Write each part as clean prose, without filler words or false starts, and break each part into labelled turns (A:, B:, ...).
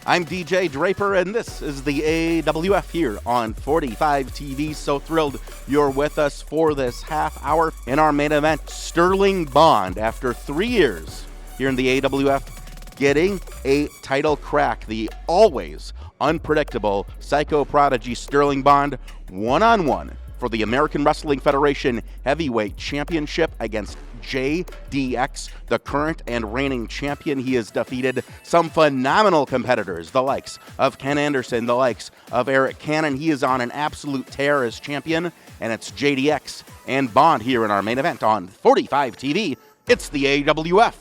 A: I'm DJ Draper, and this is the AWF here on 45 TV. So thrilled you're with us for this half hour. In our main event, Sterling Bond, after 3 years here in the AWF, getting a title crack. The always unpredictable Psycho Prodigy Sterling Bond, one-on-one for the American Wrestling Federation Heavyweight Championship against JDX, the current and reigning champion. He has defeated some phenomenal competitors, the likes of Ken Anderson, the likes of Eric Cannon. He is on an absolute tear as champion, and it's JDX and Bond here in our main event on 45 TV. It's the AWF.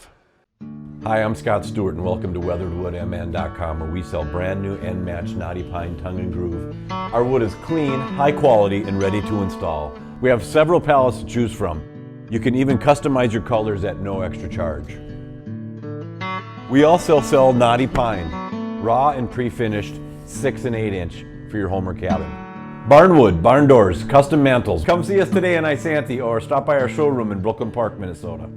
B: Hi, I'm Scott Stewart, and welcome to WeatheredWoodMN.com, where we sell brand new and matched knotty pine tongue and groove. Our wood is clean, high quality, and ready to install. We have several pallets to choose from. You can even customize your colors at no extra charge. We also sell knotty pine, raw and pre-finished 6 and 8 inch for your home or cabin. Barnwood, barn doors, custom mantles. Come see us today in Insane or stop by our showroom in Brooklyn Park, Minnesota.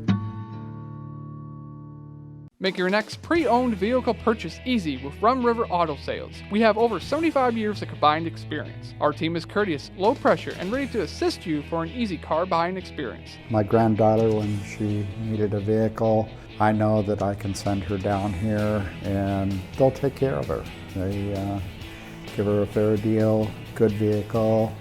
C: Make your next pre-owned vehicle purchase easy with Rum River Auto Sales. We have over 75 years of combined experience. Our team is courteous, low pressure, and ready to assist you for an easy car buying experience.
D: My granddaughter, when she needed a vehicle, I know that I can send her down here and they'll take care of her. They give her a fair deal, good vehicle.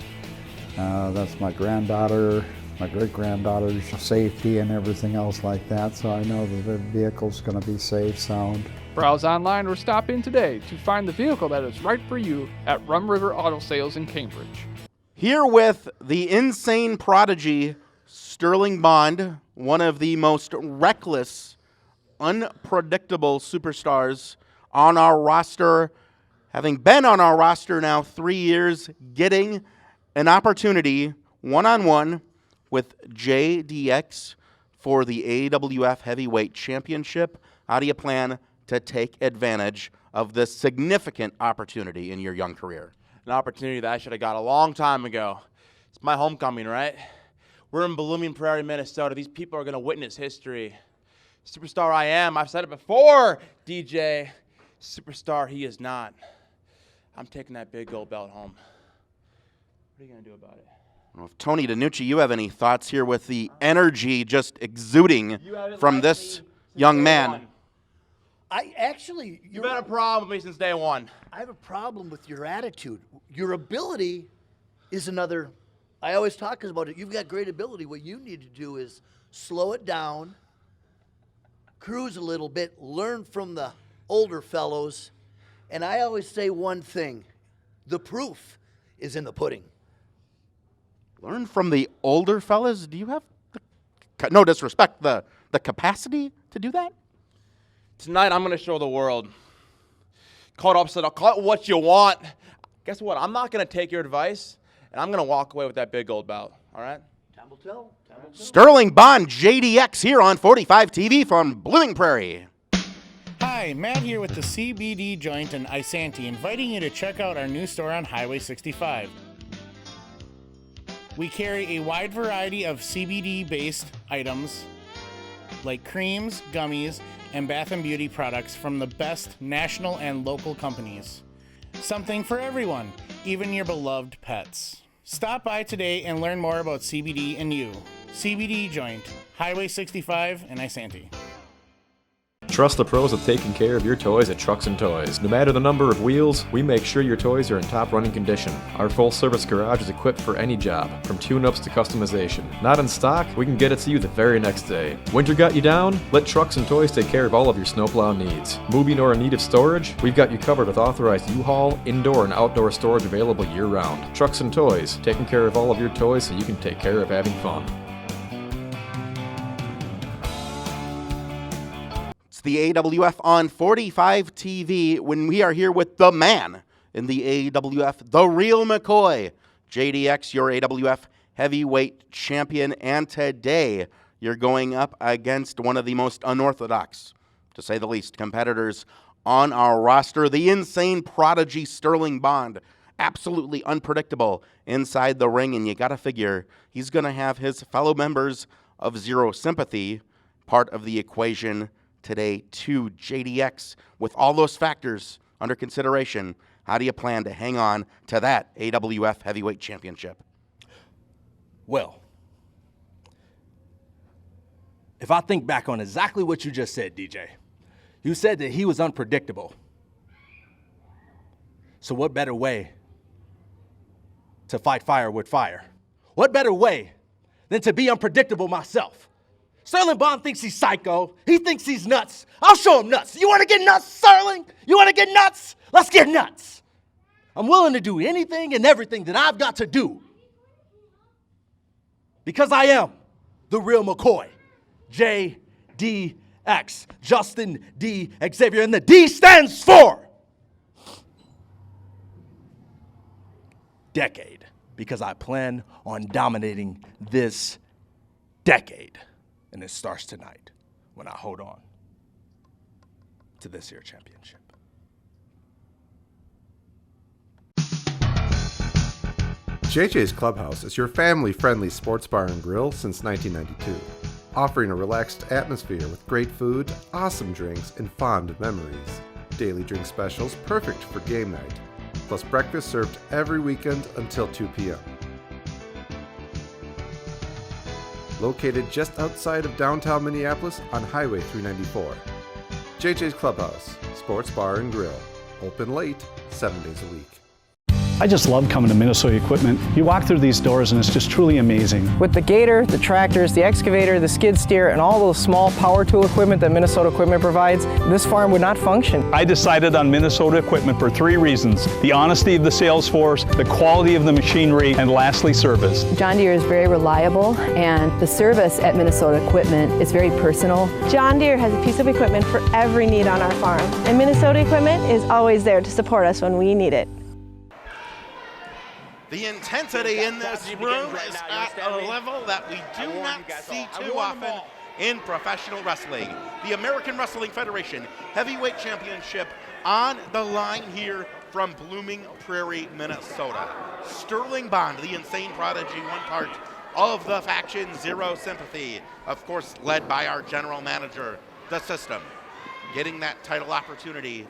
D: That's my granddaughter. My great-granddaughter's safety and everything else like that, so I know that the vehicle's going to be safe, sound.
C: Browse online or stop in today to find the vehicle that is right for you at Rum River Auto Sales in Cambridge.
A: Here with the Insane Prodigy, Sterling Bond, one of the most reckless, unpredictable superstars on our roster, having been on our roster now 3 years, getting an opportunity one-on-one with JDX for the AWF Heavyweight Championship. How do you plan to take advantage of this significant opportunity in your young career?
E: An opportunity that I should have got a long time ago. It's my homecoming, right? We're in Blooming Prairie, Minnesota. These people are going to witness history. Superstar I am. I've said it before, DJ. Superstar he is not. I'm taking that big gold belt home. What are you going to do about it?
A: Well, if Tony DiNucci, you have any thoughts here with the energy just exuding from this young man?
E: You've had a problem with me since day one.
F: I have a problem with your attitude. Your ability is another. I always talk about it. You've got great ability. What you need to do is slow it down, cruise a little bit, learn from the older fellows. And I always say one thing: the proof is in the pudding.
A: Learn from the older fellas? Do you have, no disrespect, the capacity to do that?
E: Tonight, I'm going to show the world. Call it upset. I'll call it what you want. Guess what? I'm not going to take your advice, and I'm going to walk away with that big gold belt. All right?
F: Time will tell.
A: Sterling Bond, JDX, here on 45 TV from Blooming Prairie.
G: Hi, Matt here with the CBD Joint in Insane, inviting you to check out our new store on Highway 65. We carry a wide variety of CBD-based items like creams, gummies, and bath and beauty products from the best national and local companies. Something for everyone, even your beloved pets. Stop by today and learn more about CBD and you. CBD Joint, Highway 65 in Insane.
H: Trust the pros of taking care of your toys at Trucks and Toys. No matter the number of wheels, we make sure your toys are in top running condition. Our full service garage is equipped for any job, from tune-ups to customization. Not in stock? We can get it to you the very next day. Winter got you down? Let Trucks and Toys take care of all of your snowplow needs. Moving or in need of storage? We've got you covered with authorized U-Haul, indoor and outdoor storage available year-round. Trucks and Toys, taking care of all of your toys so you can take care of having fun.
A: The AWF on 45 TV when we are here with the man in the AWF, the real McCoy, JDX, your AWF heavyweight champion, and today you're going up against one of the most unorthodox, to say the least, competitors on our roster, the Insane Prodigy Sterling Bond. Absolutely unpredictable inside the ring, and you got to figure he's going to have his fellow members of Zero Sympathy part of the equation today too. JDX, with all those factors under consideration. How do you plan to hang on to that AWF Heavyweight Championship?
I: Well, if I think back on exactly what you just said, DJ, you said that he was unpredictable. So what better way to fight fire with fire? What better way than to be unpredictable myself? Sterling Bond thinks he's psycho. He thinks he's nuts. I'll show him nuts. You want to get nuts, Sterling? You want to get nuts? Let's get nuts. I'm willing to do anything and everything that I've got to do because I am the real McCoy. JDX, Justin D. Xavier, and the D stands for decade, because I plan on dominating this decade. And it starts tonight when I hold on to this here championship.
J: JJ's Clubhouse is your family-friendly sports bar and grill since 1992, offering a relaxed atmosphere with great food, awesome drinks, and fond memories. Daily drink specials perfect for game night, plus breakfast served every weekend until 2 p.m. Located just outside of downtown Minneapolis on Highway 394. JJ's Clubhouse, sports bar and grill. Open late, 7 days a week.
K: I just love coming to Minnesota Equipment. You walk through these doors and it's just truly amazing.
L: With the Gator, the tractors, the excavator, the skid steer, and all those small power tool equipment that Minnesota Equipment provides, this farm would not function.
K: I decided on Minnesota Equipment for 3 reasons: the honesty of the sales force, the quality of the machinery, and lastly, service.
M: John Deere is very reliable, and the service at Minnesota Equipment is very personal.
N: John Deere has a piece of equipment for every need on our farm, and Minnesota Equipment is always there to support us when we need it.
A: The intensity in this room is at a level that we do not see too often in professional wrestling. The American Wrestling Federation Heavyweight Championship on the line here from Blooming Prairie, Minnesota. Sterling Bond, the Insane Prodigy, one part of the faction Zero Sympathy, of course led by our general manager, The System, getting that title opportunity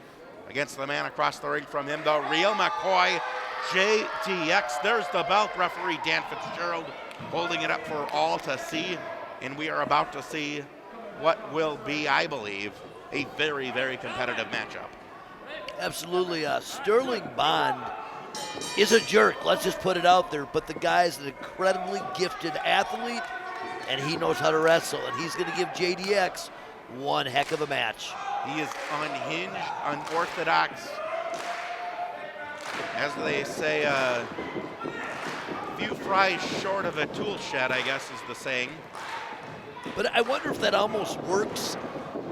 A: against the man across the ring from him, the real McCoy, JDX. There's the belt. Referee Dan Fitzgerald holding it up for all to see, and we are about to see what will be, I believe, a very, very competitive matchup.
F: Absolutely. Sterling Bond is a jerk, let's just put it out there, but the guy's an incredibly gifted athlete, and he knows how to wrestle, and he's going to give JDX one heck of a match.
A: He is unhinged, unorthodox. As they say, few fries short of a tool shed, I guess is the saying.
F: But I wonder if that almost works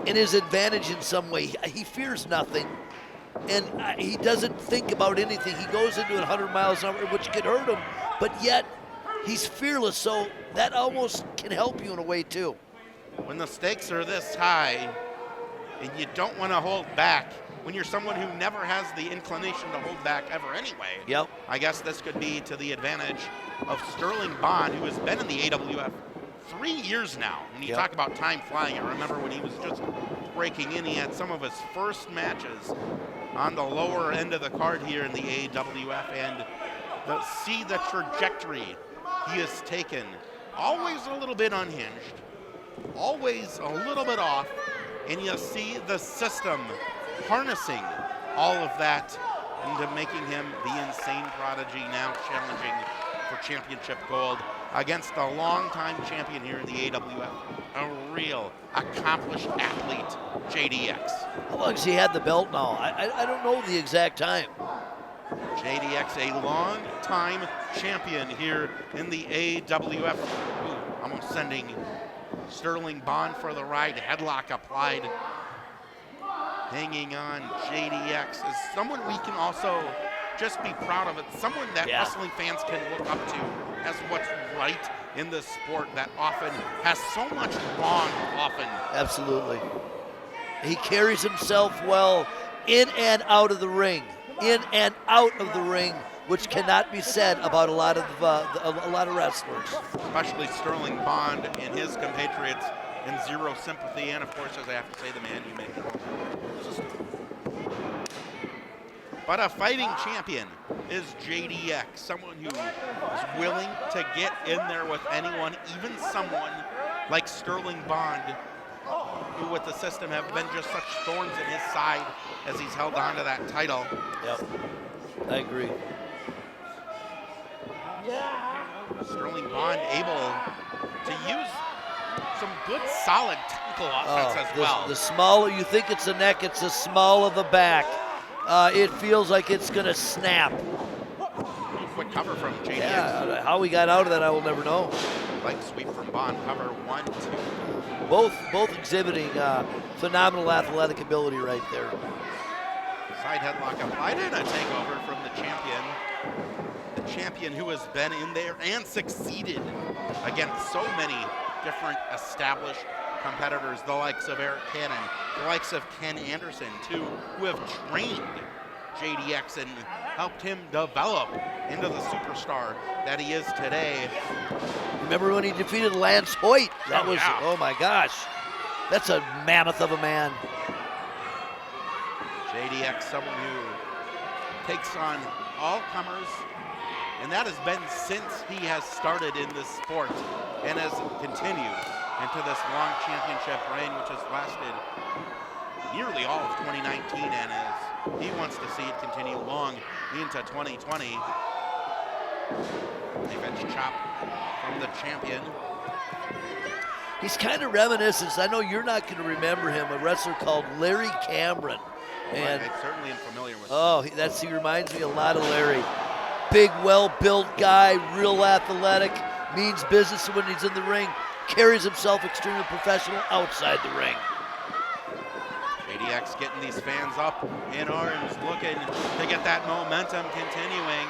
F: in his advantage in some way. He fears nothing, and he doesn't think about anything. He goes into 100 miles an hour, which could hurt him, but yet he's fearless, so that almost can help you in a way too.
A: When the stakes are this high, and you don't want to hold back, when you're someone who never has the inclination to hold back ever anyway,
F: yep.
A: I guess this could be to the advantage of Sterling Bond, who has been in the AWF 3 years now. When you talk about time flying, I remember when he was just breaking in, he had some of his first matches on the lower end of the card here in the AWF, and see the trajectory he has taken. Always a little bit unhinged, always a little bit off, and you see the system harnessing all of that into making him the Insane Prodigy, now challenging for championship gold against a longtime champion here in the AWF, a real accomplished athlete, JDX.
F: How long has he had the belt now? I don't know the exact time.
A: JDX, a long-time champion here in the AWF. Ooh, almost sending Sterling Bond for the ride, headlock applied. Hanging on, JDX is someone we can also just be proud of. It's someone that wrestling fans can look up to as what's right in this sport that often has so much wrong often.
F: Absolutely. He carries himself well in and out of the ring. In and out of the ring, which cannot be said about a lot of wrestlers.
A: Especially Sterling Bond and his compatriots in Zero Sympathy, and of course, as I have to say, the man you make. But a fighting champion is JDX, someone who is willing to get in there with anyone, even someone like Sterling Bond, who with the system have been just such thorns in his side as he's held on to that title.
F: Yep, I agree.
A: Sterling Bond able to use some good, solid technical offense as well.
F: The smaller you think it's the neck, it's the small of the back. It feels like it's going to snap.
A: Quick cover from JDX.
F: Yeah, how we got out of that, I will never know.
A: Leg sweep from Bond, cover 1, 2.
F: Both exhibiting phenomenal athletic ability right there.
A: Side headlock applied and a takeover from the champion. The champion who has been in there and succeeded against so many different established competitors, the likes of Eric Cannon, the likes of Ken Anderson, too, who have trained JDX and helped him develop into the superstar that he is today.
F: Remember when he defeated Lance Hoyt? That was, oh my gosh, that's a mammoth of a man.
A: JDX, someone who takes on all comers, and that has been since he has started in this sport and has continued into this long championship reign, which has lasted nearly all of 2019, and as he wants to see it continue long into 2020. Revenge chop from the champion.
F: He's kind of reminiscent. I know you're not going to remember him, a wrestler called Larry Cameron. And
A: I certainly am familiar with him.
F: Oh, he reminds me a lot of Larry. Big, well-built guy, real athletic, means business when he's in the ring, carries himself extremely professional outside the ring.
A: JDX getting these fans up in arms, looking to get that momentum continuing.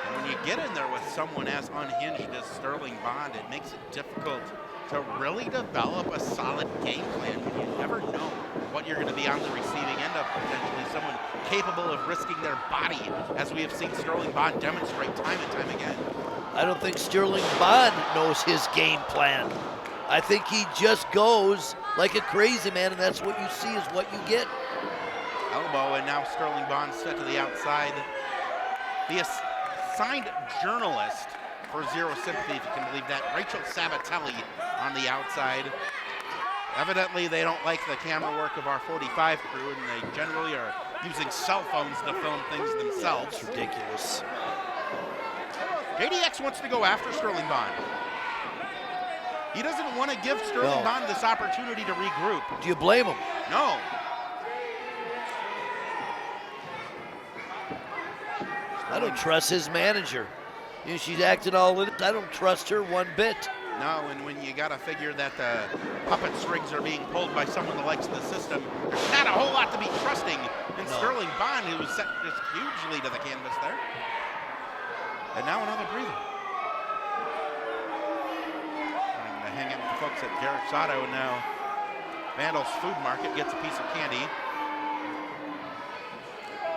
A: And when you get in there with someone as unhinged as Sterling Bond, it makes it difficult to really develop a solid game plan when you never know what you're going to be on the receiving end of, potentially someone capable of risking their body, as we have seen Sterling Bond demonstrate time and time again.
F: I don't think Sterling Bond knows his game plan. I think he just goes like a crazy man, and that's what you see is what you get.
A: Elbow, and now Sterling Bond set to the outside. The assigned journalist for Zero Sympathy, if you can believe that, Rachel Sabatelli on the outside. Evidently, they don't like the camera work of our 45 crew, and they generally are using cell phones to film things themselves.
F: It's ridiculous.
A: JDX wants to go after Sterling Bond. He doesn't want to give Sterling Bond this opportunity to regroup.
F: Do you blame him?
A: No.
F: I don't trust his manager. You know, she's acting all in it. I don't trust her one bit.
A: No, and when you got to figure that the puppet strings are being pulled by someone that likes the system, there's not a whole lot to be trusting in Sterling Bond, who was set just hugely to the canvas there. And now another breather. Trying to hang out with the folks at Garrett's Auto, and now Vandal's Food Market gets a piece of candy.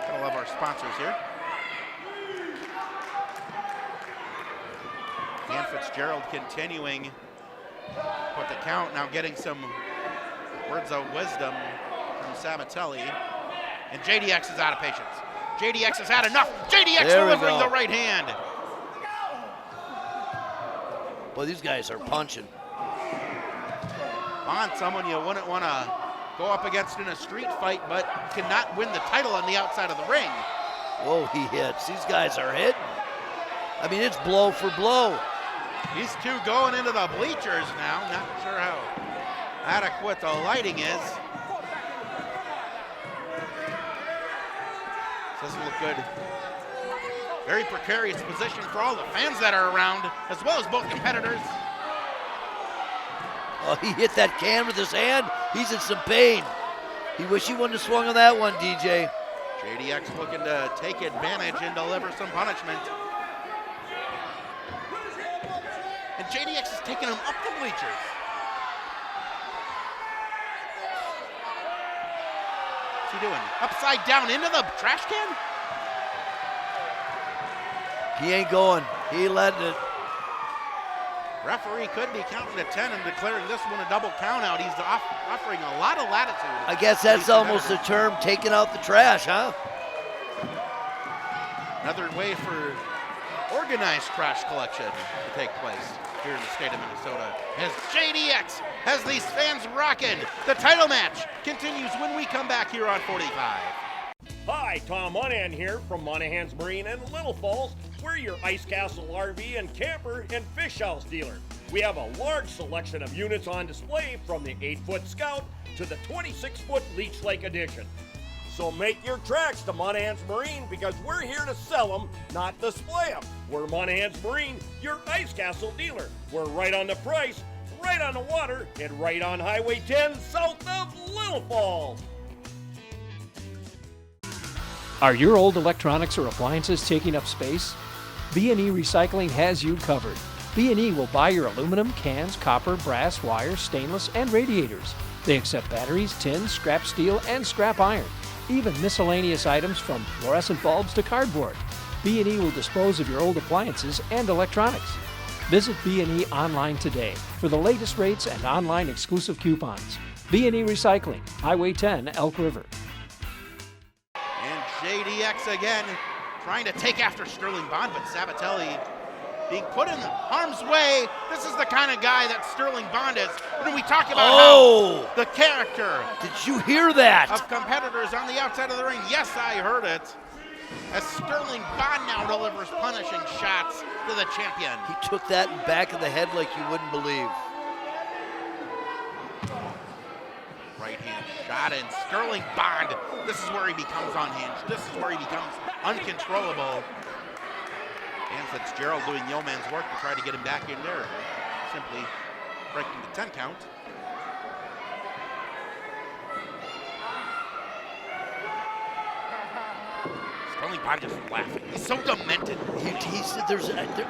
A: Gotta love our sponsors here. Dan Fitzgerald continuing with the count, now getting some words of wisdom from Sabatelli. And JDX is out of patience. JDX has had enough. JDX delivering the right hand.
F: Well, these guys are punching.
A: Bond, someone you wouldn't want to go up against in a street fight, but cannot win the title on the outside of the ring.
F: Whoa, he hits. These guys are hitting. I mean, it's blow for blow.
A: These two going into the bleachers now. Not sure how adequate the lighting is. Doesn't look good. Very precarious position for all the fans that are around, as well as both competitors.
F: Oh, he hit that can with his hand. He's in some pain. He wish he wouldn't have swung on that one, DJ.
A: JDX looking to take advantage and deliver some punishment. And JDX is taking him up the bleachers. What's he doing? Upside down into the trash can?
F: He ain't going. He ain't letting it.
A: Referee could be counting to 10 and declaring this one a double count out. He's offering a lot of latitude.
F: I guess that's almost the term, taking out the trash, huh?
A: Another way for organized trash collection to take place here in the state of Minnesota as JDX has these fans rocking. The title match continues when we come back here on 45.
O: Hi, Tom Monahan here from Monahan's Marine in Little Falls. We're your Ice Castle RV and camper and fish house dealer. We have a large selection of units on display from the 8-foot Scout to the 26-foot Leech Lake Edition. So make your tracks to Monahan's Marine because we're here to sell them, not display them. We're Monahan's Marine, your Ice Castle dealer. We're right on the price, right on the water, and right on Highway 10 south of Little Falls.
P: Are your old electronics or appliances taking up space? B&E Recycling has you covered. B&E will buy your aluminum, cans, copper, brass, wire, stainless, and radiators. They accept batteries, tin, scrap steel, and scrap iron. Even miscellaneous items from fluorescent bulbs to cardboard. B&E will dispose of your old appliances and electronics. Visit B&E online today for the latest rates and online exclusive coupons. B&E Recycling, Highway 10, Elk River.
A: And JDX again trying to take after Sterling Bond, but Sabatelli being put in harm's way. This is the kind of guy that Sterling Bond is. When we talk about how the character.
F: Did you hear that?
A: Of competitors on the outside of the ring. Yes, I heard it. As Sterling Bond now delivers punishing shots to the champion.
F: He took that in back of the head like you wouldn't believe.
A: Right hand shot, and Sterling Bond, this is where he becomes unhinged. This is where he becomes uncontrollable. And Fitzgerald doing yeoman's work to try to get him back in there. Simply breaking the 10 count. Sterling Bond just laughing. He's so demented.
F: He said,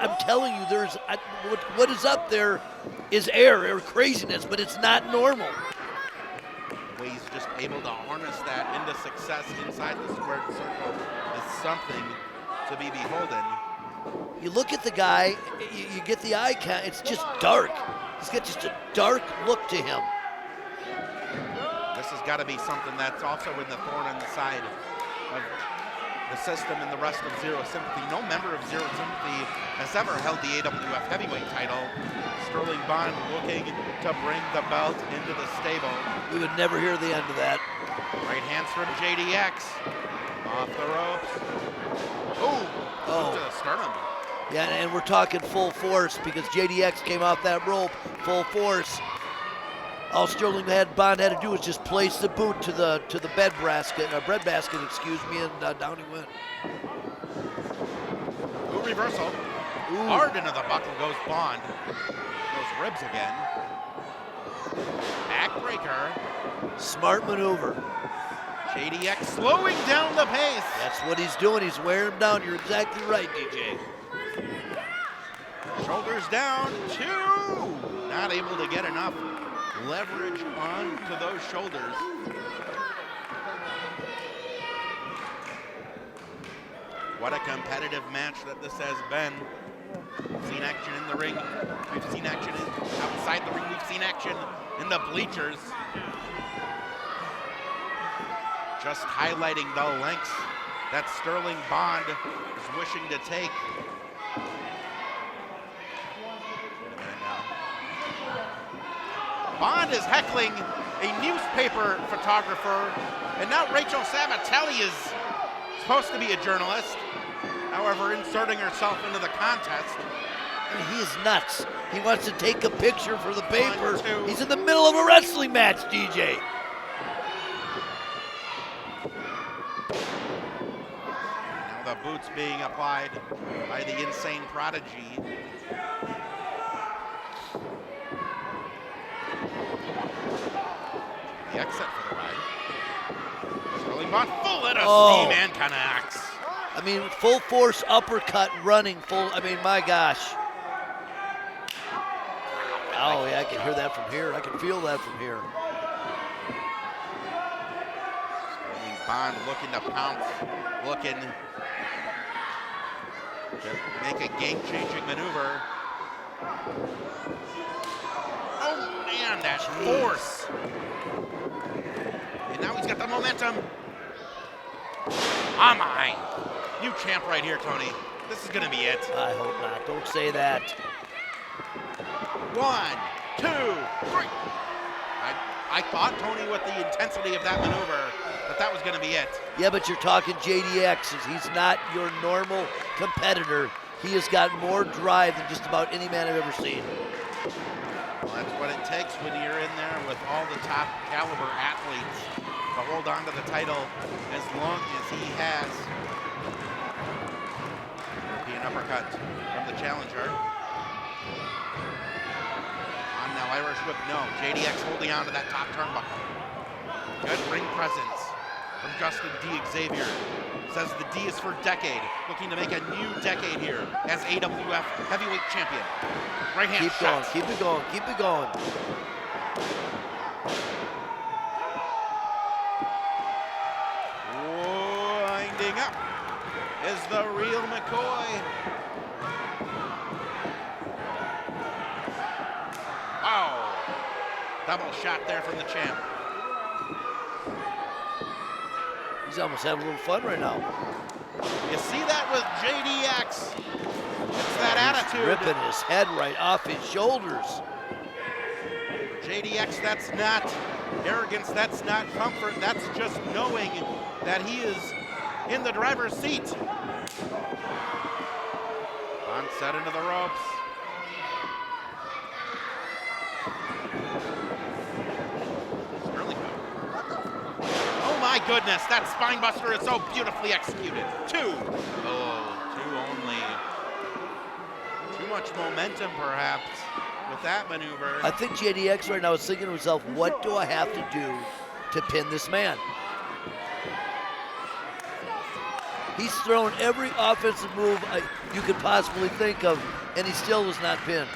F: I'm telling you, what is up there is air or craziness, but it's not normal.
A: The way he's just able to harness that into success inside the squared circle is something to be beholden.
F: You look at the guy, you get the eye count, it's just dark. He's got just a dark look to him.
A: This has got to be something that's also in the thorn on the side of the system and the rest of Zero Sympathy. No member of Zero Sympathy has ever held the AWF heavyweight title. Sterling Bond looking to bring the belt into the stable.
F: We would never hear the end of that.
A: Right hands from JDX. Off the ropes. To the sternum.
F: Yeah, and we're talking full force because JDX came off that rope full force. All Sterling Bond had to do was just place the boot to the bread basket, and down he went.
A: Ooh, reversal. Ooh. Hard into the buckle goes Bond. Those ribs again. Backbreaker.
F: Smart maneuver.
A: JDX slowing down the pace.
F: That's what he's doing. He's wearing him down. You're exactly right, DJ.
A: Shoulders down, 2. Not able to get enough leverage onto those shoulders. What a competitive match that this has been. We've seen action in the ring. We've seen action outside the ring. We've seen action in the bleachers. Just highlighting the lengths that Sterling Bond is wishing to take. Bond is heckling a newspaper photographer, and now Rachel Sabatelli is supposed to be a journalist, however, inserting herself into the contest.
F: And he is nuts. He wants to take a picture for the paper. He's in the middle of a wrestling match, DJ.
A: Now the boots being applied by the Insane Prodigy. The exit for the ride. Sterling Bond full at a steam and connects.
F: I mean, full force uppercut running full. I mean, my gosh. Oh, yeah, I can hear that from here. I can feel that from here.
A: Sterling Bond looking to pounce, looking to make a game-changing maneuver. Oh, man, that force. And now he's got the momentum. Oh, my. New champ right here, Tony. This is going to be it.
F: I hope not. Don't say that.
A: 1, 2, 3. I thought, Tony, with the intensity of that maneuver, that was going to be it.
F: Yeah, but you're talking JDX. He's not your normal competitor. He has got more drive than just about any man I've ever seen.
A: Well, that's what it takes when you're in there with all the top caliber athletes to hold on to the title as long as he has. European uppercut from the challenger. On now, Irish whip, no. JDX holding on to that top turnbuckle. Good ring presence from Justin D. Xavier. Says the D is for decade, looking to make a new decade here as AWF heavyweight champion. Right hand shot.
F: Keep it going, keep it going.
A: Winding up is the real McCoy. Wow. Double shot there from the champ.
F: He's almost having a little fun right now.
A: You see that with JDX. It's that attitude.
F: Ripping his head right off his shoulders.
A: JDX, that's not arrogance, that's not comfort, that's just knowing that he is in the driver's seat. Onset into the ropes. My goodness, that spine buster is so beautifully executed. 2. Oh, 2 only. Too much momentum, perhaps, with that maneuver.
F: I think JDX right now is thinking to himself, what do I have to do to pin this man? He's thrown every offensive move you could possibly think of, and he still was not pinned.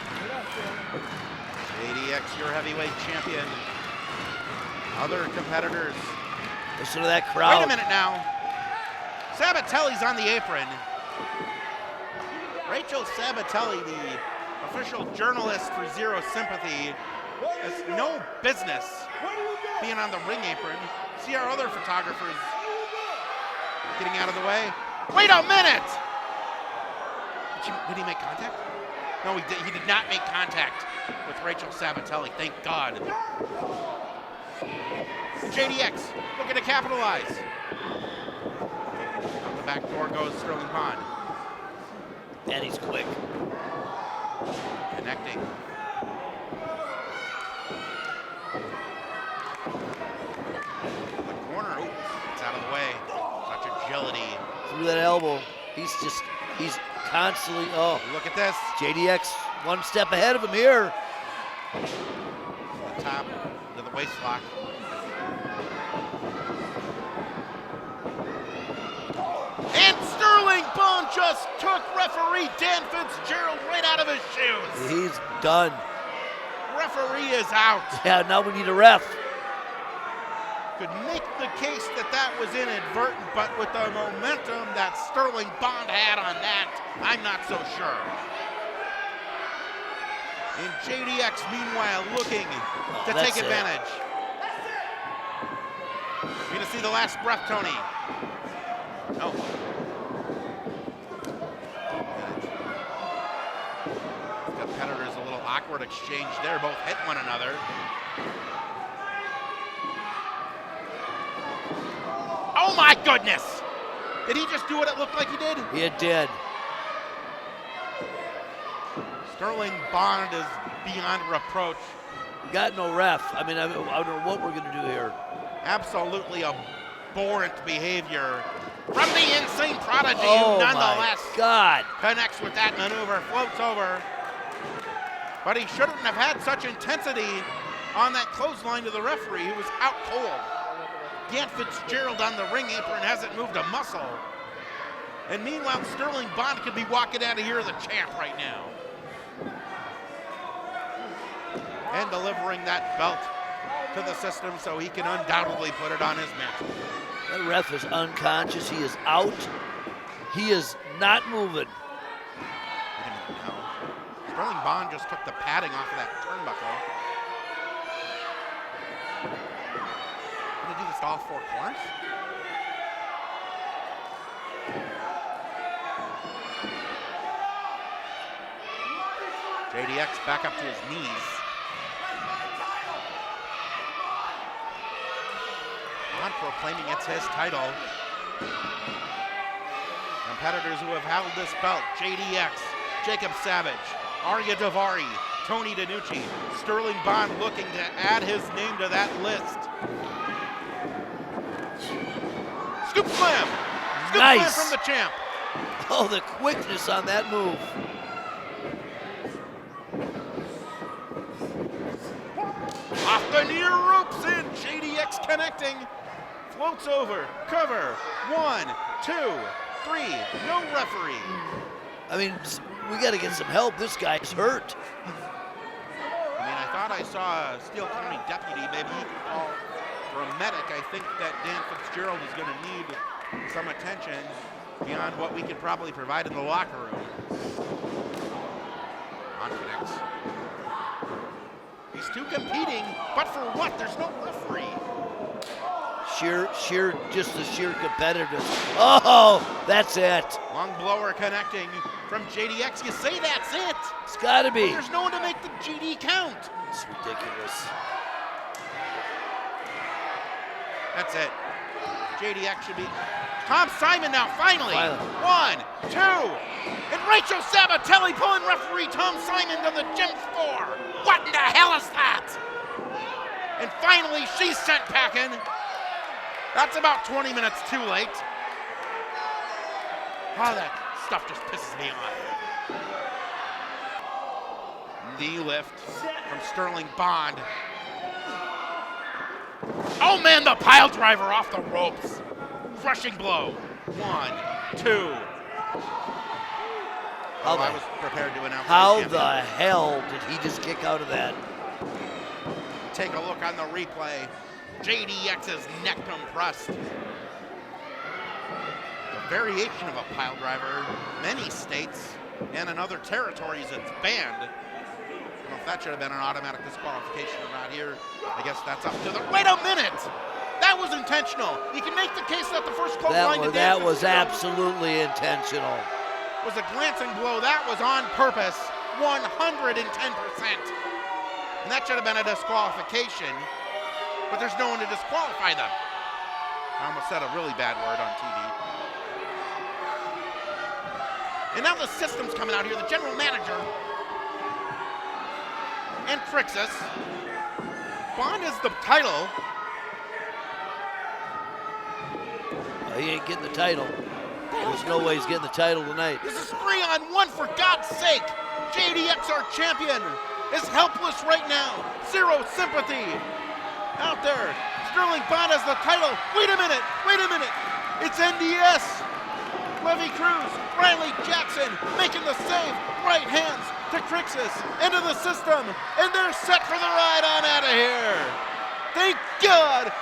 A: JDX, your heavyweight champion. Other competitors.
F: Listen to that crowd.
A: Wait a minute now. Sabatelli's on the apron. Rachel Sabatelli, the official journalist for Zero Sympathy, has no business being on the ring apron. See our other photographers getting out of the way. Wait a minute! Did he make contact? No, he did not make contact with Rachel Sabatelli, thank God. JDX looking to capitalize. Out the back door goes Sterling Bond.
F: And he's quick.
A: Connecting. The corner, ooh, it's out of the way. Such agility.
F: Through that elbow. He's constantly, oh.
A: Look at this.
F: JDX one step ahead of him here.
A: The top to the waist lock. And Sterling Bond just took referee Dan Fitzgerald right out of his shoes.
F: He's done.
A: Referee is out.
F: Yeah, now we need a ref.
A: Could make the case that was inadvertent, but with the momentum that Sterling Bond had on that, I'm not so sure. And JDX, meanwhile, looking to take advantage. You're gonna see the last breath, Tony. No. Competitors, a little awkward exchange there. Both hit one another. Oh my goodness! Did he just do what it looked like he did?
F: It did.
A: Sterling Bond is beyond reproach.
F: We got no ref. I mean, I don't know what we're going to do here.
A: Absolutely abhorrent behavior from the Insane Prodigy, who nonetheless connects with that maneuver, floats over. But he shouldn't have had such intensity on that clothesline to the referee, who was out cold. Dan Fitzgerald on the ring apron hasn't moved a muscle. And meanwhile, Sterling Bond could be walking out of here the champ right now. And delivering that belt to the system so he can undoubtedly put it on his mantle.
F: That ref is unconscious. He is out. He is not moving.
A: Sterling Bond just took the padding off of that turnbuckle. Gonna do this to all four corners? JDX back up to his knees. Bond proclaiming it's his title. Competitors who have held this belt: JDX, Jacob Savage, Arya Davari, Tony DiNucci. Sterling Bond looking to add his name to that list. Scoop slam! Scoop
F: Nice.
A: slam from the champ.
F: Oh, the quickness on that move.
A: Off the near ropes in. JDX connecting. Floats over. Cover. 1, 2, 3. No referee.
F: I mean, we got to get some help. This guy's hurt.
A: I mean, I thought I saw a Steele County deputy. Maybe he could call for a medic. I think that Dan Fitzgerald is going to need some attention beyond what we could probably provide in the locker room. On connects. These two competing, but for what? There's no referee.
F: Just the sheer competitiveness. Oh, that's it.
A: Long blower connecting from JDX. You say that's it.
F: It's got to be.
A: But there's no one to make the GD count.
F: It's ridiculous.
A: That's it. JDX should be. Tom Simon now, finally. 1, 2. And Rachel Sabatelli pulling referee Tom Simon to the gym floor. What in the hell is that? And finally, she's sent packing. That's about 20 minutes too late. Oh, that stuff just pisses me off. Knee lift from Sterling Bond. Oh man, the pile driver off the ropes. Crushing blow. 1, 2. I was prepared to announce.
F: How the hell did he just kick out of that?
A: Take a look on the replay. JDX's neck compressed. A variation of a pile driver. Many states and in other territories it's banned. I don't know if that should have been an automatic disqualification or not here. I guess that's up to the. Wait a minute! That was intentional. You can make the case that the first clothesline to
F: That was absolutely intentional.
A: Was a glancing blow. That was on purpose. 110%. And that should have been a disqualification. But there's no one to disqualify them. I almost said a really bad word on TV. And now the system's coming out here. The general manager and Crixus. Bond is the title.
F: He ain't getting the title. There's no way he's getting the title tonight.
A: This is 3-on-1 for God's sake. JDX, our champion, is helpless right now. Zero sympathy. Out there. Sterling Bond has the title. Wait a minute. It's NDS. Levy Cruz, Riley Jackson making the save. Right hands to Crixus. Into the system. And they're set for the ride on out of here. Thank God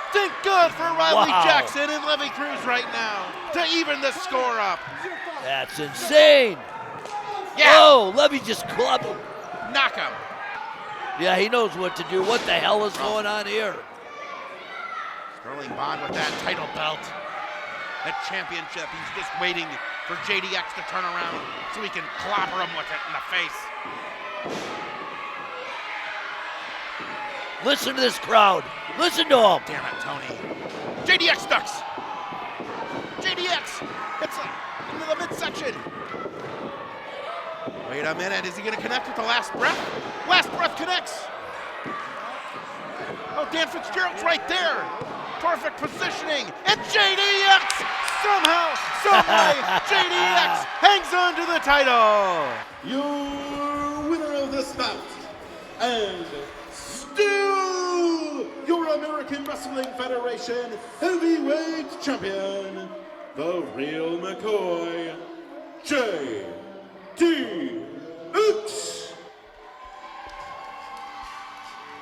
A: for Riley Jackson and Levy Cruz right now to even the score up.
F: That's insane.
A: Yeah.
F: Oh, Levy just clubbed him.
A: Knock him.
F: Yeah, he knows what to do. What the hell is going on here?
A: Sterling Bond with that title belt. That championship. He's just waiting for JDX to turn around so he can clobber him with it in the face.
F: Listen to this crowd. Listen to him.
A: Damn it, Tony. JDX ducks. JDX hits into the midsection. Wait a minute. Is he going to connect with the last breath? Last breath connects. Oh, Dan Fitzgerald's right there. Perfect positioning. And JDX somehow, someway, JDX hangs on to the title.
Q: Your winner of this bout and still your American Wrestling Federation Heavyweight Champion, the real McCoy, JDX.